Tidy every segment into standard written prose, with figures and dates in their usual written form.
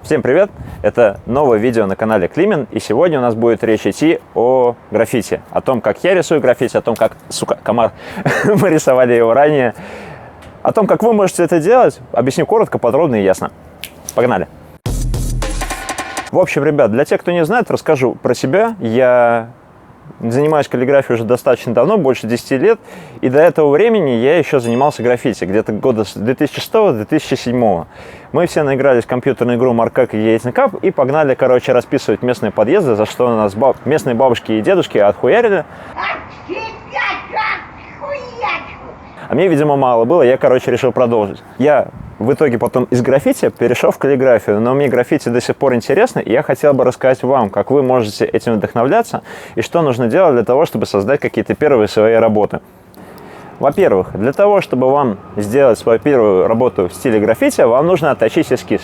Всем привет! Это новое видео на канале Климен, и сегодня у нас будет речь идти о граффити, о том, как я рисую граффити, о том, как, комар, мы рисовали его ранее, о том, как вы можете это делать, объясню коротко, подробно и ясно. Погнали! В общем, ребят, для тех, кто не знает, расскажу про себя. Я занимаюсь каллиграфией уже достаточно давно, больше 10 лет, и до этого времени я еще занимался граффити, где-то года с 2006-2007. Мы все наигрались в компьютерную игру Маркак и Яйцный Кап и погнали, расписывать местные подъезды, за что у нас местные бабушки и дедушки отхуярили. А мне, видимо, мало было, я, решил продолжить. Я в итоге потом из граффити перешел в каллиграфию, но мне граффити до сих пор интересно, и я хотел бы рассказать вам, как вы можете этим вдохновляться, и что нужно делать для того, чтобы создать какие-то первые свои работы. Во-первых, для того, чтобы вам сделать свою первую работу в стиле граффити, вам нужно отточить эскиз.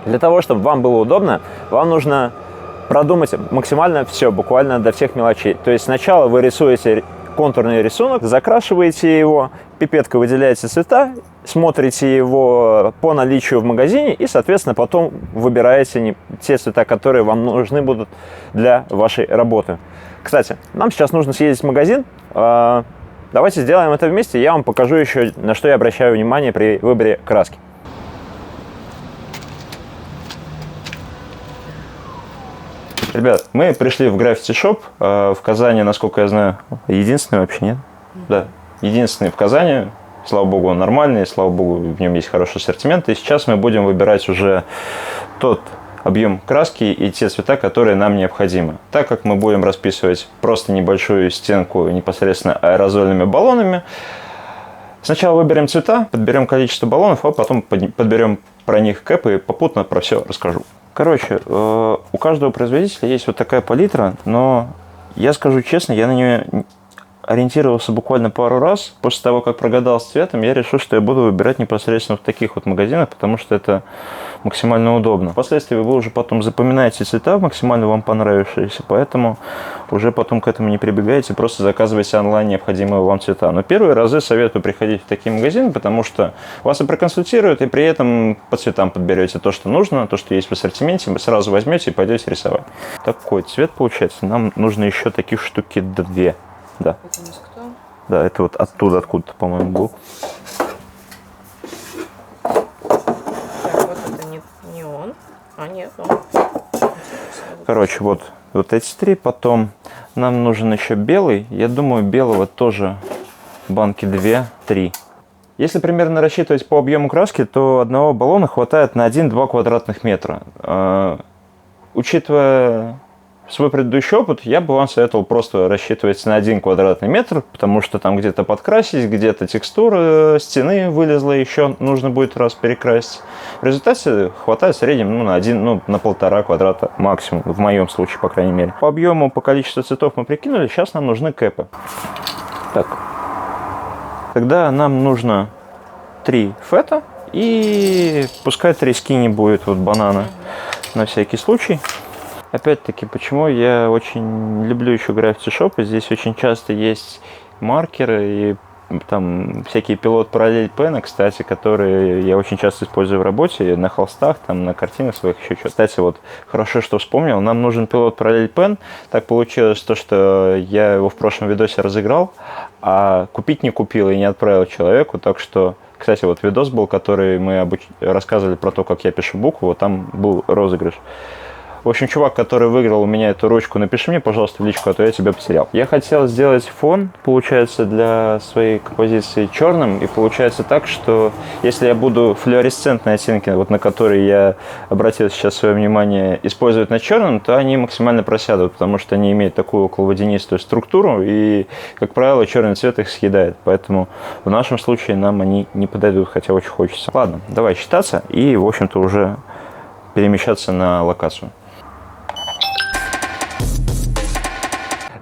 Для того, чтобы вам было удобно, вам нужно продумать максимально все, буквально до всех мелочей. То есть сначала вы рисуете контурный рисунок, закрашиваете его, пипеткой выделяете цвета, смотрите его по наличию в магазине и, соответственно, потом выбираете те цвета, которые вам нужны будут для вашей работы. Кстати, нам сейчас нужно съездить в магазин. Давайте сделаем это вместе, я вам покажу еще, на что я обращаю внимание при выборе краски. Ребят, мы пришли в граффити-шоп в Казани, насколько я знаю, единственный вообще, нет? Да, единственный в Казани. Слава богу, он нормальный, слава богу, в нем есть хороший ассортимент. И сейчас мы будем выбирать уже тот объем краски и те цвета, которые нам необходимы. Так как мы будем расписывать просто небольшую стенку непосредственно аэрозольными баллонами, сначала выберем цвета, подберем количество баллонов, а потом подберем про них кэп и попутно про все расскажу. У каждого производителя есть вот такая палитра, но я скажу честно, я на нее ориентировался буквально пару раз. После того, как прогадал с цветом, я решил, что я буду выбирать непосредственно в таких вот магазинах, потому что это максимально удобно. Впоследствии вы уже потом запоминаете цвета, максимально вам понравившиеся, поэтому уже потом к этому не прибегаете, просто заказывайте онлайн необходимые вам цвета. Но первые разы советую приходить в такие магазины, потому что вас и проконсультируют, и при этом по цветам подберете то, что нужно, то, что есть в ассортименте, вы сразу возьмете и пойдете рисовать. Такой цвет получается. Нам нужно еще таких штуки 2. Да. Это у нас кто? Да, это вот оттуда, откуда-то, по-моему, был. Так, вот это не он. А, нет, он. Вот эти 3. Потом нам нужен еще белый. Я думаю, белого тоже банки 2-3. Если примерно рассчитывать по объему краски, то одного баллона хватает на 1-2 квадратных метра. Учитывая свой предыдущий опыт, я бы вам советовал просто рассчитывать на 1 квадратный метр, потому что там где-то подкрасить, где-то текстура стены вылезла, еще нужно будет раз перекрасить. В результате хватает в среднем на 1,5 квадрата максимум, в моем случае, по крайней мере. По объему, по количеству цветов мы прикинули, сейчас нам нужны кэпы. Так, тогда нам нужно 3 фета и пускай 3 скини будет банана на всякий случай. Опять-таки, почему я очень люблю еще граффити-шопы, здесь очень часто есть маркеры и там всякие пилот-параллель-пены, кстати, которые я очень часто использую в работе, на холстах, там, на картинах своих, еще что-то. Кстати, хорошо, что вспомнил, нам нужен пилот-параллель-пен. Так получилось то, что я его в прошлом видосе разыграл, а купить не купил и не отправил человеку, так что... Кстати, видос был, который мы рассказывали про то, как я пишу букву, там был розыгрыш. В общем, чувак, который выиграл у меня эту ручку, напиши мне, пожалуйста, в личку, а то я тебя потерял. Я хотел сделать фон, получается, для своей композиции черным. И получается так, что если я буду флуоресцентные оттенки, на которые я обратил сейчас свое внимание, использовать на черном, то они максимально просядут, потому что они имеют такую околоводянистую структуру, и, как правило, черный цвет их съедает. Поэтому в нашем случае нам они не подойдут, хотя очень хочется. Ладно, давай считаться и, в общем-то, уже перемещаться на локацию.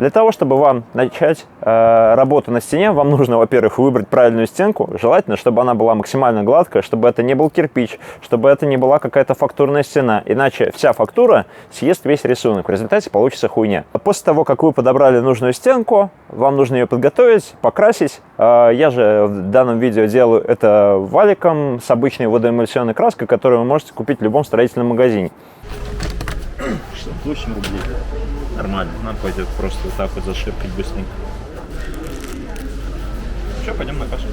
Для того, чтобы вам начать работу на стене, вам нужно, во-первых, выбрать правильную стенку. Желательно, чтобы она была максимально гладкая, чтобы это не был кирпич, чтобы это не была какая-то фактурная стена. Иначе вся фактура съест весь рисунок. В результате получится хуйня. После того, как вы подобрали нужную стенку, вам нужно ее подготовить, покрасить. Я же в данном видео делаю это валиком с обычной водоэмульсионной краской, которую вы можете купить в любом строительном магазине. 68 рублей. Нормально. Нам пойдет просто вот так вот зашипкать быстренько. Что, пойдем на кашу.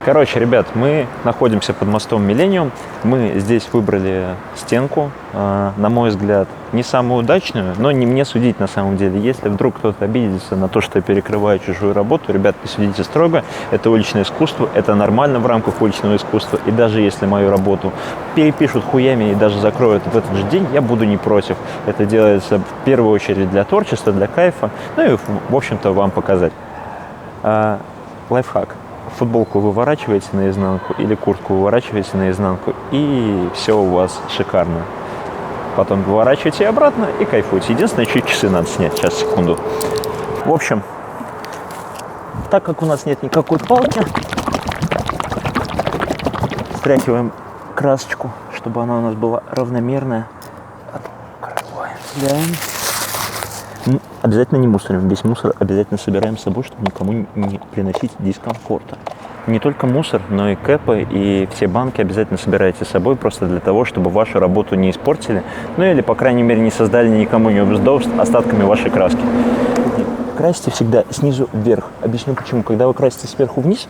Короче, ребят, мы находимся под мостом Миллениум. Мы здесь выбрали стенку, на мой взгляд, не самую удачную, но не мне судить на самом деле. Если вдруг кто-то обидится на то, что я перекрываю чужую работу, ребят, не судите строго. Это уличное искусство, это нормально в рамках уличного искусства. И даже если мою работу перепишут хуями и даже закроют в этот же день, я буду не против. Это делается в первую очередь для творчества, для кайфа, ну и, в общем-то, вам показать. Лайфхак. Футболку выворачиваете наизнанку или куртку выворачиваете наизнанку, и все у вас шикарно. Потом выворачиваете обратно и кайфуете. Единственное, чуть часы надо снять. Сейчас, секунду. В общем, так как у нас нет никакой палки, стряхиваем красочку, чтобы она у нас была равномерная. Открываем. Обязательно не мусорим. Весь мусор обязательно собираем с собой, чтобы никому не приносить дискомфорта. Не только мусор, но и кэпы, и все банки обязательно собирайте с собой, просто для того, чтобы вашу работу не испортили, ну или, по крайней мере, не создали никому неудобств остатками вашей краски. Красьте всегда снизу вверх. Объясню почему. Когда вы красите сверху вниз,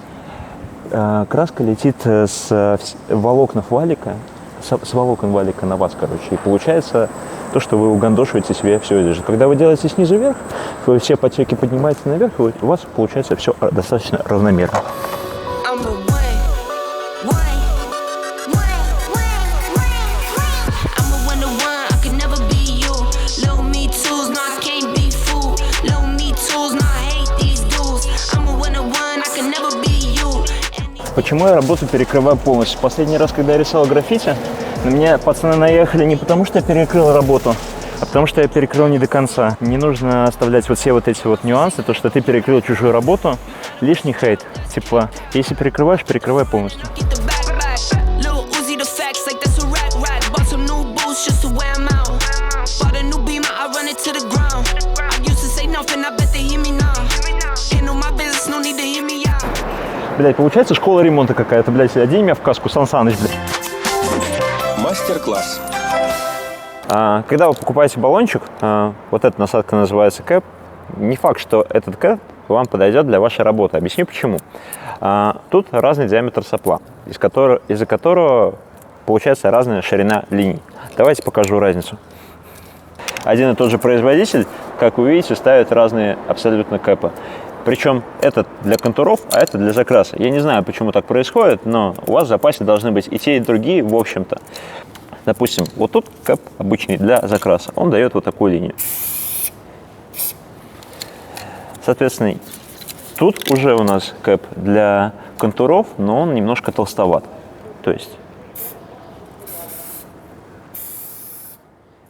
краска летит с волокон валика, с волокон валика на вас, короче, и получается то, что вы угандошиваете себе все это же. Когда вы делаете снизу вверх, вы все потеки поднимаете наверх, и у вас получается все достаточно равномерно. Почему я работу перекрываю полностью? Последний раз, когда я рисовал граффити, на меня пацаны наехали не потому, что я перекрыл работу, а потому что я перекрыл не до конца. Не нужно оставлять вот все вот эти вот нюансы, то, что ты перекрыл чужую работу, лишний хейт. Типа, если перекрываешь, перекрывай полностью. Блять, получается школа ремонта какая-то, блять, одень меня в каску, Сан Саныч, блядь. Мастер-класс. Когда вы покупаете баллончик, вот эта насадка называется кэп, не факт, что этот кэп вам подойдет для вашей работы. Объясню почему. Тут разный диаметр сопла, из-за которого получается разная ширина линий. Давайте покажу разницу. Один и тот же производитель, как вы видите, ставит разные абсолютно кэпы. Причем этот для контуров, а это для закраса. Я не знаю, почему так происходит, но у вас в запасе должны быть и те, и другие, в общем-то. Допустим, вот тут кэп обычный для закраса. Он дает вот такую линию. Соответственно, тут уже у нас кэп для контуров, но он немножко толстоват. То есть...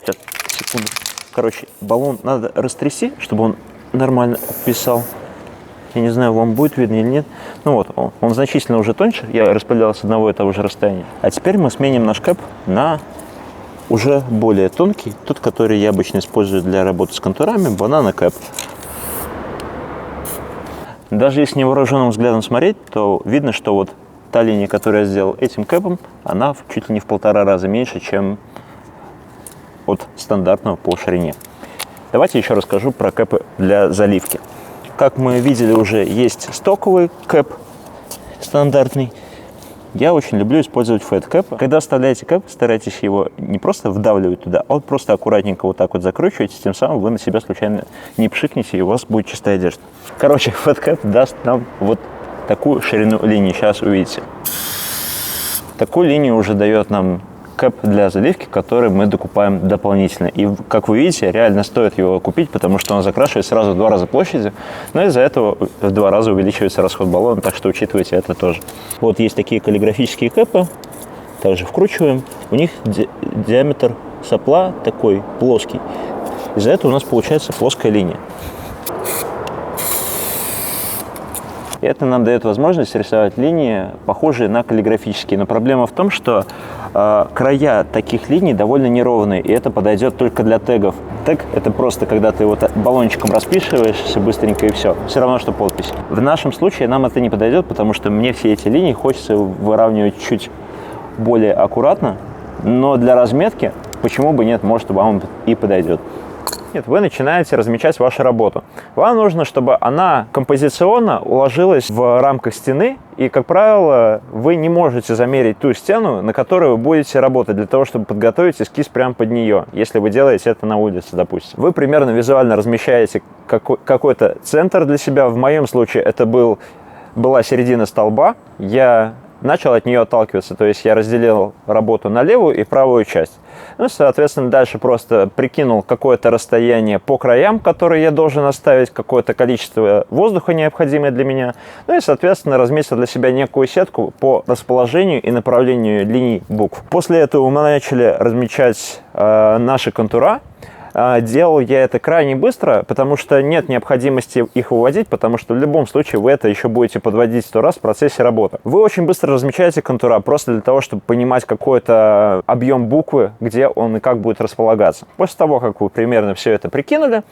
Сейчас, секунду. Короче, баллон надо растрясти, чтобы он нормально писал. Я не знаю, вам будет видно или нет. Ну вот, он значительно уже тоньше. Я распределял с одного и того же расстояния. А теперь мы сменим наш кэп на уже более тонкий. Тот, который я обычно использую для работы с контурами, банана кэп. Даже если невооруженным взглядом смотреть, то видно, что вот та линия, которую я сделал этим кэпом, она чуть ли не в 1,5 раза меньше, чем от стандартного по ширине. Давайте еще расскажу про кэпы для заливки. Как мы видели, уже есть стоковый кэп стандартный. Я очень люблю использовать фэт-кэп. Когда вставляете кэп, старайтесь его не просто вдавливать туда, а вот просто аккуратненько вот так вот закручиваете, тем самым вы на себя случайно не пшикнете, и у вас будет чистая одежда. Короче, фэт-кэп даст нам вот такую ширину линии, сейчас увидите. Такую линию уже дает нам кэп для заливки, который мы докупаем дополнительно. И, как вы видите, реально стоит его купить, потому что он закрашивает сразу в 2 раза площади, но из-за этого в 2 раза увеличивается расход баллона, так что учитывайте это тоже. Вот есть такие каллиграфические кэпы, также вкручиваем. У них диаметр сопла такой плоский. Из-за этого у нас получается плоская линия. И это нам дает возможность рисовать линии, похожие на каллиграфические. Но проблема в том, что края таких линий довольно неровные, и это подойдет только для тегов. Тег – это просто когда ты вот баллончиком расписываешься быстренько и все. Все равно, что подпись. В нашем случае нам это не подойдет, потому что мне все эти линии хочется выравнивать чуть более аккуратно, но для разметки почему бы нет, может, вам и подойдет. Нет, вы начинаете размечать вашу работу. Вам нужно, чтобы она композиционно уложилась в рамках стены, и, как правило, вы не можете замерить ту стену, на которой вы будете работать, для того, чтобы подготовить эскиз прямо под нее, если вы делаете это на улице, допустим. Вы примерно визуально размещаете какой-то центр для себя. В моем случае это была середина столба. Я начал от нее отталкиваться, то есть я разделил работу на левую и правую часть. Ну, соответственно, дальше просто прикинул какое-то расстояние по краям, которые я должен оставить, какое-то количество воздуха, необходимое для меня. Ну и, соответственно, разметил для себя некую сетку по расположению и направлению линий букв. После этого мы начали размечать наши контура. Делал я это крайне быстро, потому что нет необходимости их выводить, потому что в любом случае вы это еще будете подводить 100 раз в процессе работы. Вы очень быстро размечаете контура просто для того, чтобы понимать какой-то объем буквы, где он и как будет располагаться. После того, как вы примерно все это прикинули,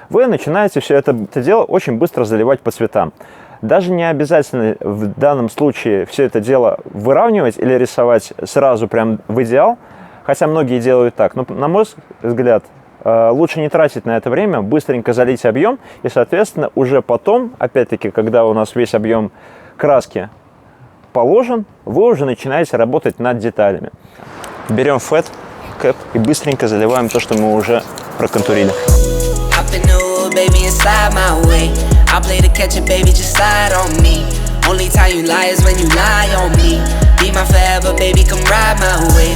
вы начинаете все это дело очень быстро заливать по цветам. Даже не обязательно в данном случае все это дело выравнивать или рисовать сразу прям в идеал, хотя многие делают так, но, на мой взгляд, лучше не тратить на это время, быстренько залить объем, и, соответственно, уже потом, опять-таки, когда у нас весь объем краски положен, вы уже начинаете работать над деталями. Берем фэт, кэп и быстренько заливаем то, что мы уже проконтурили. Hop a new baby and slide my way. I play the catch up, baby, just slide on me. Only time you lie is when you lie on me. Be my forever, baby, come ride my way.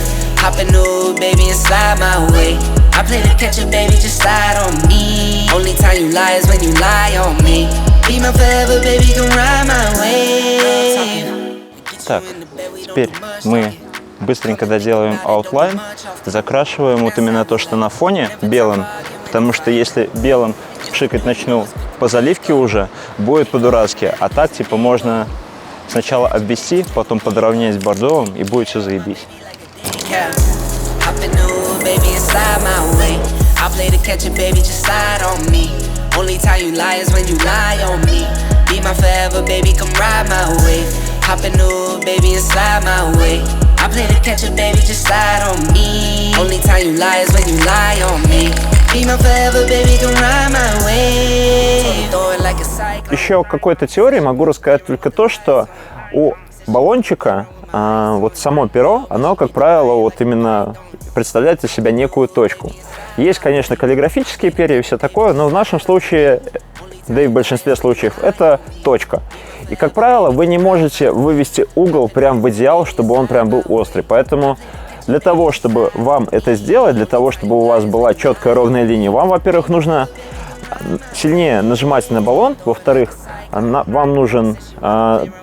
Так, теперь мы быстренько доделаем outline, закрашиваем вот именно то, что на фоне белым, потому что если белым пшикать начну по заливке уже, будет по-дурацки, а так типа можно сначала обвести, потом подровнять с бордовым, и будет все заебись. Yeah, hop a new baby and slide my way. I play the catch up, baby, just slide on me. Only time you lie is when you lie on me. Be my forever, baby, come ride my wave. Hop a new baby and slide my way. I play the catch up, baby, just slide on me. Only time you lie is when you lie on me. Be my forever, baby, come ride my wave. Throw it like a cycle. Еще какой-то теории могу рассказать только то, что у баллончика вот само перо, оно, как правило, вот именно представляет из себя некую точку. Есть, конечно, каллиграфические перья и все такое, но в нашем случае, да и в большинстве случаев, это точка. И, как правило, вы не можете вывести угол прям в идеал, чтобы он прям был острый. Поэтому для того, чтобы вам это сделать, для того, чтобы у вас была четкая ровная линия, вам, во-первых, нужно сильнее нажимать на баллон, во-вторых, вам нужен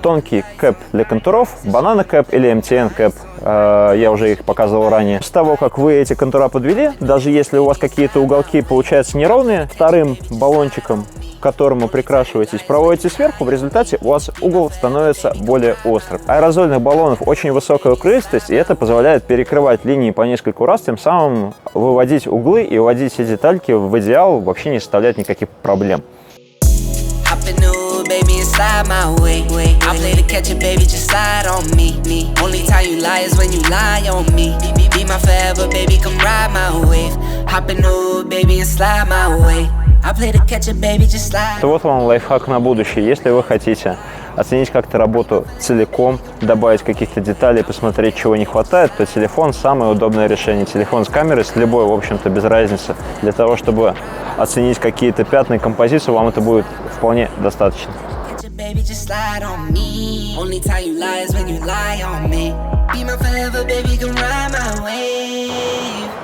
тонкий кэп для контуров, банана кэп или MTN кэп, я уже их показывал ранее. С того, как вы эти контура подвели, даже если у вас какие-то уголки получаются неровные, вторым баллончиком, к которому прикрашиваетесь, проводите сверху, в результате у вас угол становится более острым. Аэрозольных баллонов очень высокая укрытость, и это позволяет перекрывать линии по нескольку раз, тем самым выводить углы и вводить все детальки в идеал вообще не составляет никаких проблем. Baby, and slide my way. I play the catch up, baby, just slide on me. Only time you lie is when you lie on me. Be my forever, baby, come ride my wave. Hop in new, baby, and slide my way. I play the catch up, baby, just slide. Вот вам лайфхак на будущее. Если вы хотите оценить как-то работу целиком, добавить каких-то деталей, посмотреть, чего не хватает, то телефон самое удобное решение. Телефон с камерой, с любой, в общем-то, без разницы. Для того, чтобы оценить какие-то пятна и композицию, вам это будет вполне достаточно.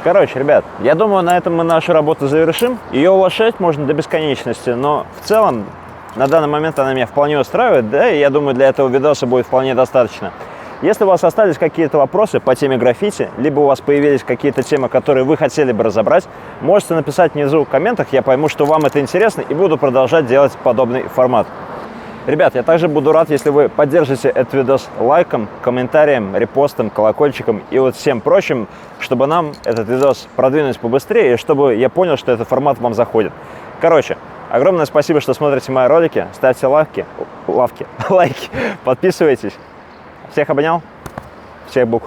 Короче, ребят, я думаю, на этом мы нашу работу завершим. Ее улучшать можно до бесконечности, но в целом на данный момент она меня вполне устраивает, да, и я думаю, для этого видоса будет вполне достаточно. Если у вас остались какие-то вопросы по теме граффити, либо у вас появились какие-то темы, которые вы хотели бы разобрать, можете написать внизу в комментах, я пойму, что вам это интересно, и буду продолжать делать подобный формат. Ребят, я также буду рад, если вы поддержите этот видос лайком, комментарием, репостом, колокольчиком и вот всем прочим, чтобы нам этот видос продвинуть побыстрее, и чтобы я понял, что этот формат вам заходит. Короче, огромное спасибо, что смотрите мои ролики, ставьте лайки, подписывайтесь. Всех обнял, всех бук.